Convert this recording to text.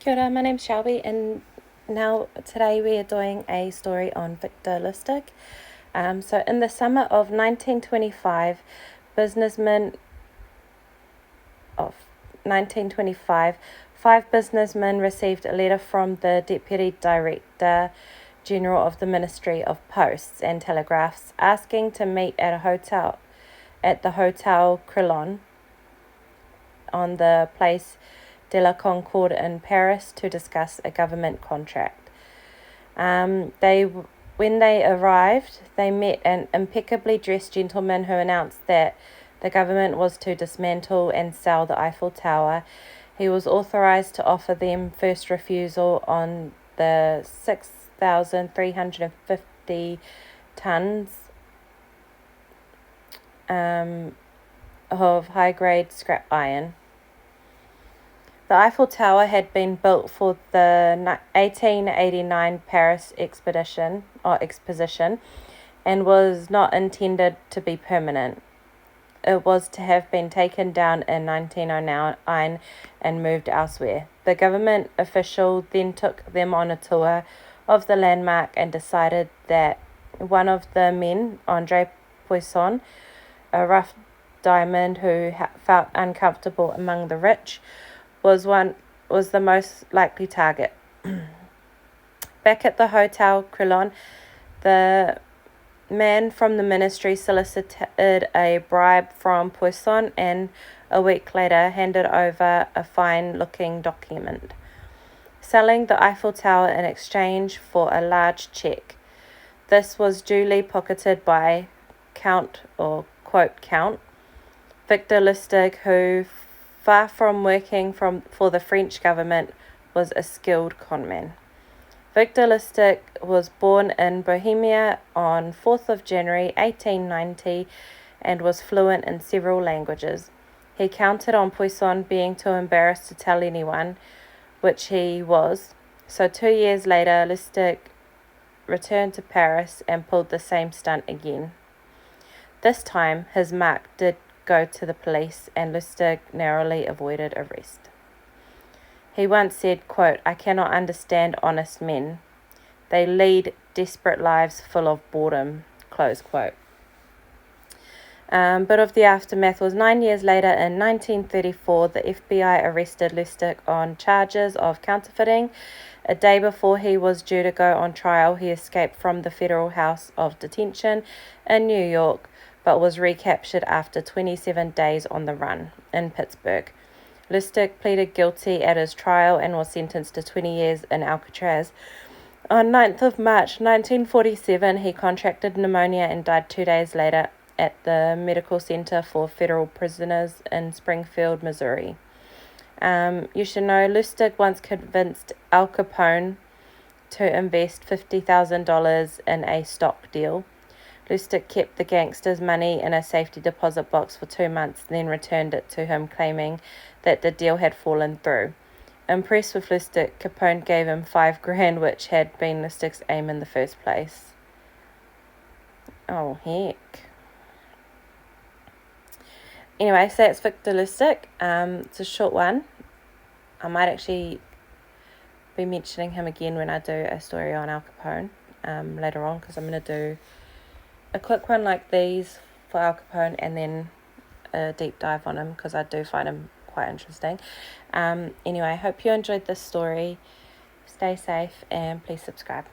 Kia ora, my name's Shelby, and today we are doing a story on Victor Lustig. So in the summer of 1925, businessmen of 1925, 5 businessmen received a letter from the Deputy Director General of the Ministry of Posts and Telegraphs asking to meet at the Hotel Crillon on the Place de la Concorde in Paris to discuss a government contract. When they arrived, they met an impeccably dressed gentleman who announced that the government was to dismantle and sell the Eiffel Tower. He was authorized to offer them first refusal on the 6,350 tons of high-grade scrap iron. The Eiffel Tower had been built for the 1889 Paris exposition and was not intended to be permanent. It was to have been taken down in 1909 and moved elsewhere. The government official then took them on a tour of the landmark and decided that one of the men, Andre Poisson, a rough diamond who felt uncomfortable among the rich, was the most likely target. Back at the Hotel Crillon, the man from the ministry solicited a bribe from Poisson and a week later handed over a fine-looking document, selling the Eiffel Tower in exchange for a large cheque. This was duly pocketed by Count Victor Lustig, who, far from working for the French government, was a skilled conman. Victor Lustig was born in Bohemia on 4th of January 1890 and was fluent in several languages. He counted on Poisson being too embarrassed to tell anyone, which he was. So 2 years later, Lustig returned to Paris and pulled the same stunt again. This time, his mark did go to the police, and Lustig narrowly avoided arrest. He once said, quote, "I cannot understand honest men. They lead desperate lives full of boredom," close quote. But of the aftermath was 9 years later, in 1934, the FBI arrested Lustig on charges of counterfeiting. A day before he was due to go on trial, he escaped from the Federal House of Detention in New York, but was recaptured after 27 days on the run in Pittsburgh. Lustig pleaded guilty at his trial and was sentenced to 20 years in Alcatraz. On 9th of March 1947, he contracted pneumonia and died 2 days later at the Medical Center for Federal Prisoners in Springfield, Missouri. You should know Lustig once convinced Al Capone to invest $50,000 in a stock deal. Lustig kept the gangster's money in a safety deposit box for 2 months, then returned it to him, claiming that the deal had fallen through. Impressed with Lustig, Capone gave him $5,000, which had been Lustig's aim in the first place. Oh, heck. Anyway, so that's Victor Lustig. It's a short one. I might actually be mentioning him again when I do a story on Al Capone later on, because I'm going to do a quick one like these for Al Capone and then a deep dive on him, because I do find him quite interesting. Anyway, I hope you enjoyed this story. Stay safe and please subscribe.